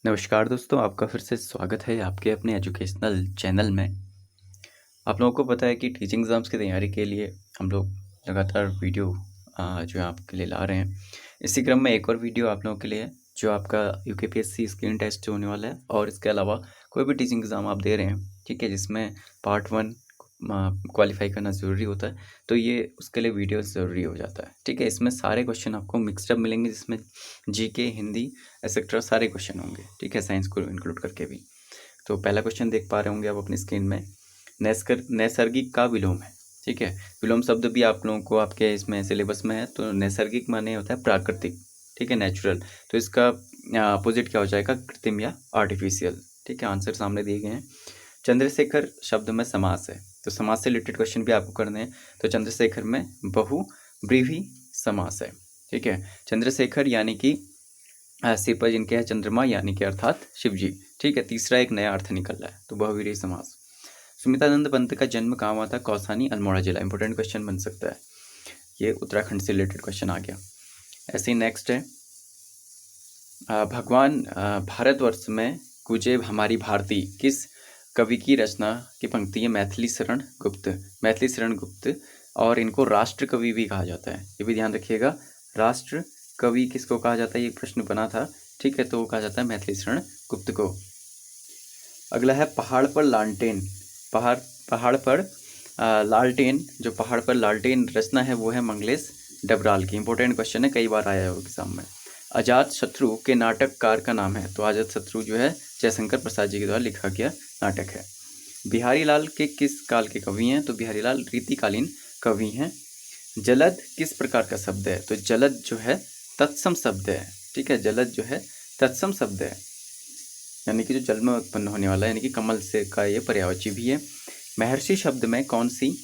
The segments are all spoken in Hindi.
नमस्कार दोस्तों, आपका फिर से स्वागत है आपके अपने एजुकेशनल चैनल में। आप लोगों को पता है कि टीचिंग एग्ज़ाम्स की तैयारी के लिए हम लोग लगातार वीडियो जो है आपके लिए ला रहे हैं। इसी क्रम में एक और वीडियो आप लोगों के लिए है जो आपका यूकेपीएससी स्क्रीन टेस्ट होने वाला है और इसके अलावा कोई भी टीचिंग एग्ज़ाम आप दे रहे हैं, ठीक है, जिसमें पार्ट 1 क्वालिफाई करना ज़रूरी होता है, तो ये उसके लिए वीडियो ज़रूरी हो जाता है, ठीक है। इसमें सारे क्वेश्चन आपको मिक्सड अप मिलेंगे, जिसमें जीके, हिंदी एक्सेट्रा सारे क्वेश्चन होंगे, ठीक है, साइंस को इंक्लूड करके भी। तो पहला क्वेश्चन देख पा रहे होंगे आप अपनी स्क्रीन में, नैसर्गिक का विलोम है, ठीक है। विलोम शब्द भी आप लोगों को आपके इसमें सिलेबस में है। तो नैसर्गिक माने होता है प्राकृतिक, ठीक है, नेचुरल। तो इसका अपोजिट क्या हो जाएगा, कृत्रिम या आर्टिफिशियल, ठीक है। आंसर सामने दिए गए हैं। चंद्रशेखर शब्द में समास है, तो समास से रिलेटेड क्वेश्चन भी आपको करने हैं। तो चंद्रशेखर में बहुब्रीहि समास है, ठीक है। चंद्रशेखर यानी कि सिर पर जिनके है चंद्रमा, यानी कि अर्थात शिव जी, ठीक है। तीसरा एक नया अर्थ निकल रहा है, तो बहुव्रीहि समास। सुमितानंद पंत का जन्म कहाँ हुआ था, कौसानी, अल्मोड़ा जिला। इंपॉर्टेंट क्वेश्चन बन सकता है, ये उत्तराखंड से रिलेटेड क्वेश्चन आ गया। ऐसे ही नेक्स्ट है, भगवान भारतवर्ष में गुजे हमारी भारती किस कवि की रचना की पंक्ति है, मैथिली शरण गुप्त। मैथिली शरण गुप्त, और इनको राष्ट्र कवि भी कहा जाता है, ये भी ध्यान रखिएगा। राष्ट्र कवि किसको कहा जाता है, ये प्रश्न बना था, ठीक है, तो वो कहा जाता है मैथिली शरण गुप्त को। अगला है पहाड़ पर लालटेन। पहाड़ पर लालटेन, जो पहाड़ पर लालटेन रचना है वो है मंगलेश डबराल की। इंपॉर्टेंट क्वेश्चन है, कई बार आया है एग्जाम में। अजात शत्रु के नाटककार का नाम है, तो अजात शत्रु जो है जयशंकर प्रसाद जी के द्वारा लिखा गया नाटक है। बिहारी लाल के किस काल के कवि हैं, तो बिहारी लाल रीतिकालीन कवि हैं। जलद किस प्रकार का शब्द है, तो जलद जो है तत्सम शब्द है, ठीक है। जलद जो है तत्सम शब्द है, यानी कि जो जल में उत्पन्न होने वाला है, यानी कि कमल से का ये पर्यायवाची भी है। महर्षि शब्द में कौन सी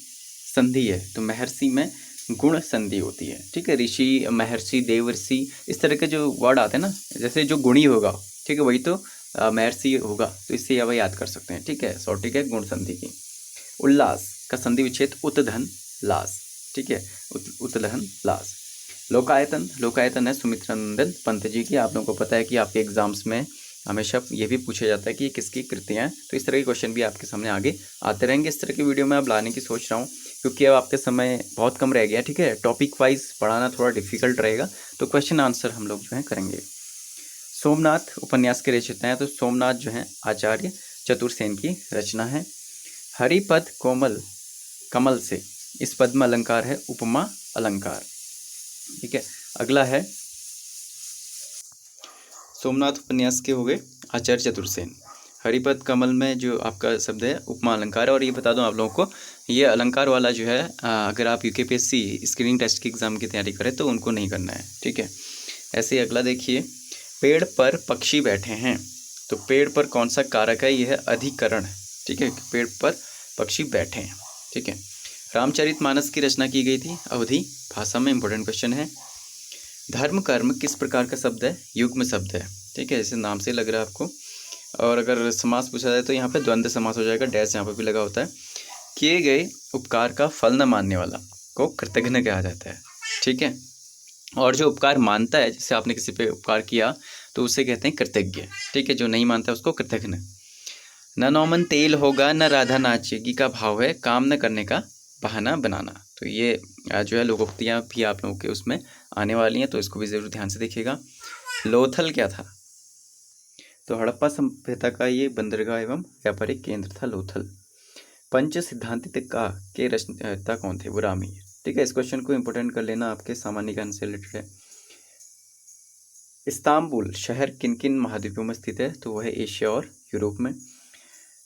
संधि है, तो महर्षि में गुण संधि होती है, ठीक है। ऋषि, महर्षि, देवर्षि, इस तरह के जो वर्ड आते हैं ना, जैसे जो गुणी होगा, ठीक है, वही तो महर्षि होगा, तो इससे अब याद कर सकते हैं, ठीक है। सॉर्टिक है गुण संधि की। उल्लास का संधि विच्छेद उतधन लास, ठीक है, उतधन लास। लोकायतन है सुमित्रानंदन पंत जी की। आप लोगों को पता है कि आपके एग्जाम्स में हमेशा ये भी पूछा जाता है कि ये किसकी कृतियाँ हैं, तो इस तरह के क्वेश्चन भी आपके सामने आगे आते रहेंगे। इस तरह की वीडियो मैं अब लाने की सोच रहा हूँ, क्योंकि अब आपके समय बहुत कम रह गया, ठीक है। टॉपिक वाइज पढ़ाना थोड़ा डिफिकल्ट रहेगा, तो क्वेश्चन आंसर हम लोग जो है करेंगे। सोमनाथ उपन्यास के रचयिता हैं, तो सोमनाथ जो है आचार्य चतुर्सेन की रचना है। हरिपद कोमल कमल से, इस पद में अलंकार है उपमा अलंकार, ठीक है। अगला है, सोमनाथ उपन्यास के हो गए आचार्य चतुर्सेन। हरिपद कमल में जो आपका शब्द है उपमा अलंकार है। और ये बता दूं आप लोगों को, ये अलंकार वाला जो है अगर आप यूकेपीएससी स्क्रीनिंग टेस्ट की एग्जाम की तैयारी करें तो उनको नहीं करना है, ठीक है। ऐसे ही अगला देखिए, पेड़ पर पक्षी बैठे हैं, तो पेड़ पर कौन सा कारक है, यह है अधिकरण, ठीक है। पेड़ पर पक्षी बैठे हैं, ठीक है। रामचरितमानस की रचना की गई थी अवधी भाषा में। इंपॉर्टेंट क्वेश्चन है। धर्म कर्म किस प्रकार का शब्द है, युग्म शब्द है, ठीक है, जैसे नाम से लग रहा है आपको। और अगर समास पूछा जाए तो यहाँ पे द्वंद्व समास हो जाएगा, डैश यहाँ पे भी लगा होता है। किए गए उपकार का फल न मानने वाला को कृतघ्न कहा जाता है, ठीक है। और जो उपकार मानता है, जैसे आपने किसी पे उपकार किया तो उसे कहते हैं कृतज्ञ, ठीक है। जो नहीं मानता उसको कृतघ्न। न नौमन तेल होगा न राधा नाचेगी का भाव है काम न करने का बहाना बनाना। तो ये जो है लोकोक्तियाँ भी आप लोगों के उसमें आने वाली हैं, तो इसको भी ज़रूर ध्यान से देखिएगा। लोथल क्या था, तो हड़प्पा सभ्यता का ये बंदरगाह एवं व्यापारिक केंद्र था लोथल। पंच सिद्धांतिका के रचयिता कौन थे, वो रामीर, ठीक है। इस क्वेश्चन को इंपोर्टेंट कर लेना, आपके सामान्य ज्ञान से रिलेटेड है। इस्तांबुल शहर किन किन महाद्वीपों में स्थित है, तो वह है एशिया और यूरोप में।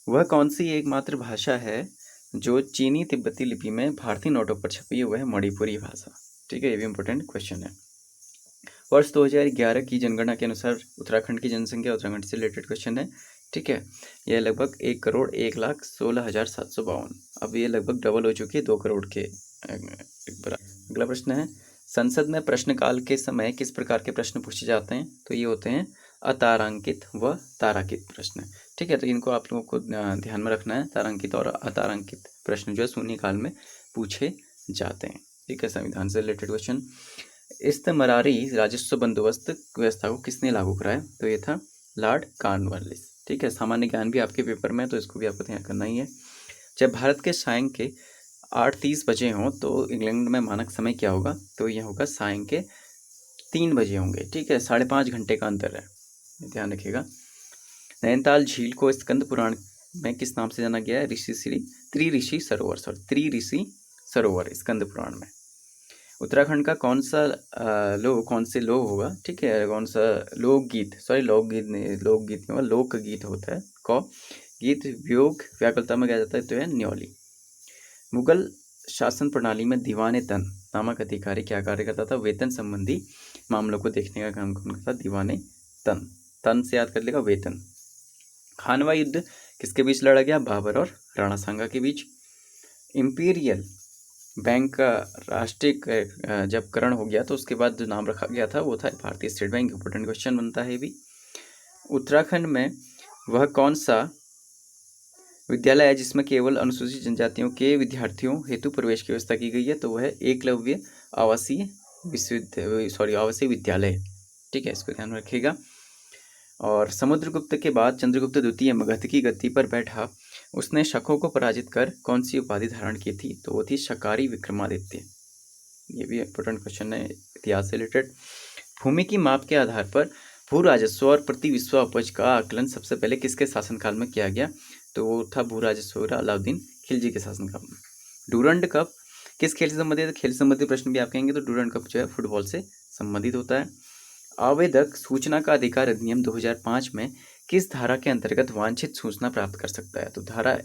वह कौन सी एकमात्र भाषा है जो चीनी तिब्बती लिपि में भारतीय नोटों पर छपी है, वह है मणिपुरी भाषा, ठीक है। ये भी इंपॉर्टेंट क्वेश्चन है। वर्ष 2011 की जनगणना के अनुसार उत्तराखंड की जनसंख्या, उत्तराखंड से रिलेटेड क्वेश्चन है, ठीक है। यह लगभग 1,01,16,752। अब ये लगभग डबल हो चुकी है 2 करोड़ के बराबर। अगला प्रश्न है, संसद में प्रश्नकाल के समय किस प्रकार के प्रश्न पूछे जाते हैं, तो ये होते हैं अतारांकित व तारांकित प्रश्न, ठीक है। तो इनको आप लोगों को ध्यान में रखना है। तारांकित और अतारांकित प्रश्न जो है शून्यकाल में पूछे जाते हैं, ठीक है। संविधान से रिलेटेड क्वेश्चन, इस्तमरारी राजस्व बंदोबस्त व्यवस्था को किसने लागू कराया, तो ये था लॉर्ड कॉर्नवालिस। ठीक है, सामान्य ज्ञान भी आपके पेपर में है तो इसको भी आपको ध्यान करना ही है। जब भारत के सायं के 8:30 बजे हों तो इंग्लैंड में मानक समय क्या होगा? तो यह होगा सायं के 3 बजे होंगे। ठीक है, 5.5 घंटे का अंतर है, ध्यान रखिएगा। नैनीताल झील को स्कंद पुराण में किस नाम से जाना गया है? त्रिऋषि सरोवर स्कंद पुराण में। उत्तराखंड का कौन से लोक होगा? ठीक है, कौन सा लोकगीत लोकगीत नहीं लोकगीत होता है गीत वियोग व्याकुलता में गाया जाता है तो है न्योली। मुगल शासन प्रणाली में दीवाने तन नामक अधिकारी क्या कार्य करता था? वेतन संबंधी मामलों को देखने का काम कौन करता? दीवाने तन से याद कर लेगा वेतन। खानवा युद्ध किसके बीच लड़ा गया? बाबर और राणा सांगा के बीच। इंपीरियल बैंक का राष्ट्रीय जब करण हो गया तो उसके बाद जो नाम रखा गया था वो था भारतीय स्टेट बैंक। इंपोर्टेंट क्वेश्चन बनता है भी। उत्तराखंड में वह कौन सा विद्यालय है जिसमें केवल अनुसूचित जनजातियों के विद्यार्थियों हेतु प्रवेश की व्यवस्था की गई है? तो वह है एकलव्य आवासीय विद्यालय। ठीक है, इसको ध्यान में रखिएगा। और समुद्रगुप्त के बाद चंद्रगुप्त द्वितीय मगध की गद्दी पर बैठा, उसने शकों को पराजित कर कौन सी उपाधि धारण की थी? तो वो थी शकारी विक्रमादित्य। ये भी इंपोर्टेंट क्वेश्चन है इतिहास से रिलेटेड। भूमि की माप के आधार पर भू राजस्व और प्रति विश्व उपज का आकलन सबसे पहले किसके शासनकाल में किया गया? तो वो था भू राजस्व अलाउद्दीन खिलजी के शासनकाल में। डूरंड कप किस खेल से संबंधित है? खेल से संबंधित प्रश्न भी आप कहेंगे तो डूरंड कप जो है फुटबॉल से संबंधित होता है। आवेदक सूचना का अधिकार अधिनियम 2005 में किस धारा के अंतर्गत वांछित सूचना प्राप्त कर सकता है? तो धारा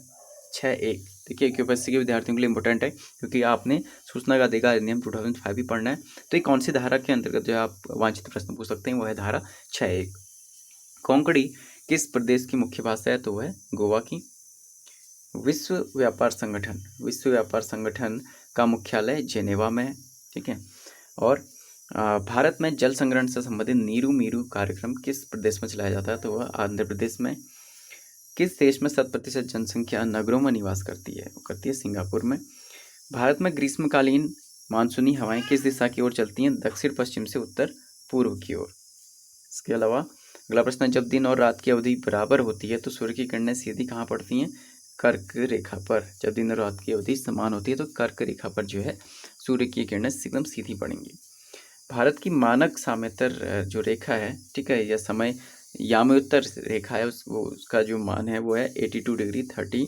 6(1). देखिए यूपीएससी के विद्यार्थियों के लिए इंपॉर्टेंट है क्योंकि आपने सूचना का अधिकार अधिनियम 2005 भी पढ़ना है। तो ये कौन सी धारा के अंतर्गत जो है आप वांछित प्रश्न पूछ सकते हैं? वो है धारा 6(1). कोंकणी किस प्रदेश की मुख्य भाषा है? तो वह है गोवा की। विश्व व्यापार संगठन का मुख्यालय जेनेवा में है। ठीक है, और भारत में जल संग्रहण से संबंधित नीरू मीरू कार्यक्रम किस प्रदेश में चलाया जाता है? तो वह आंध्र प्रदेश में। किस देश में 7% जनसंख्या नगरों में निवास करती है? वो करती है सिंगापुर में। भारत में ग्रीष्मकालीन मानसूनी हवाएं किस दिशा की ओर चलती हैं? दक्षिण पश्चिम से उत्तर पूर्व की ओर। इसके अलावा अगला प्रश्न है, जब दिन और रात की अवधि बराबर होती है तो सूर्य की किरणें सीधी कहाँ पड़ती हैं? कर्क रेखा पर। जब दिन और रात की अवधि समान होती है तो कर्क रेखा पर जो है सूर्य की किरणें एकदम सीधी पड़ेंगी। भारत की मानक साम्यतर जो रेखा है, ठीक है, यह समय यामोत्तर रेखा है, उसका जो मान है वो है 82 डिग्री 30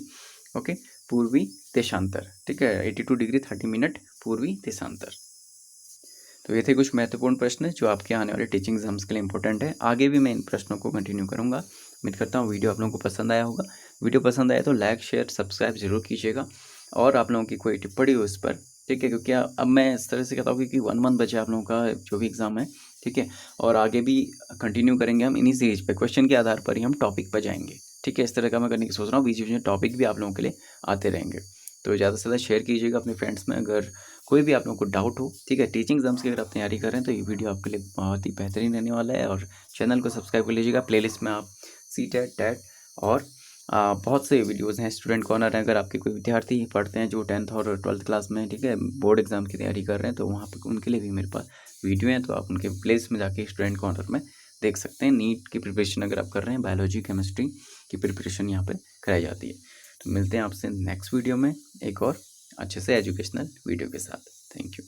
ओके पूर्वी देशांतर। ठीक है, 82 डिग्री 30 मिनट पूर्वी देशांतर। तो ये थे कुछ महत्वपूर्ण प्रश्न जो आपके आने वाले टीचिंग एग्जाम्स के लिए इंपॉर्टेंट है। आगे भी मैं इन प्रश्नों को कंटिन्यू करूँगा। उम्मीद करता हूँ वीडियो आप लोगों को पसंद आया होगा। वीडियो पसंद आया तो लाइक शेयर सब्सक्राइब जरूर कीजिएगा और आप लोगों की कोई टिप्पणी हो इस पर, ठीक है, क्योंकि अब मैं इस तरह से कहता हूँ कि 1 मंथ बचे आप लोगों का जो भी एग्ज़ाम है, ठीक है, और आगे भी कंटिन्यू करेंगे हम इन्हीं सीरीज पे, क्वेश्चन के आधार पर ही हम टॉपिक पर जाएंगे। ठीक है, इस तरह का मैं करने की सोच रहा हूँ, बीच बीच में टॉपिक भी आप लोगों के लिए आते रहेंगे। तो ज़्यादा से ज़्यादा शेयर कीजिएगा अपने फ्रेंड्स में। अगर कोई भी आप लोगों को डाउट हो, ठीक है, टीचिंग एग्जाम्स की अगर आप तैयारी कर रहे हैं तो ये वीडियो आपके लिए बहुत ही बेहतरीन रहने वाला है। और चैनल को सब्सक्राइब कर लीजिएगा। प्लेलिस्ट में आप CTET TET और बहुत से वीडियोज़ हैं। स्टूडेंट कॉर्नर है, अगर आपके कोई विद्यार्थी पढ़ते हैं जो 10th और 12th क्लास में, ठीक है, बोर्ड एग्जाम की तैयारी कर रहे हैं, तो वहाँ पर उनके लिए भी मेरे पास वीडियो हैं, तो आप उनके प्लेलिस्ट में जाके स्टूडेंट कॉर्नर में देख सकते हैं। नीट की प्रिपरेशन अगर आप कर रहे हैं, बायोलॉजी केमिस्ट्री की प्रिपरेशन यहाँ पर कराई जाती है। तो मिलते हैं आपसे नेक्स्ट वीडियो में एक और अच्छे से एजुकेशनल वीडियो के साथ। Thank you.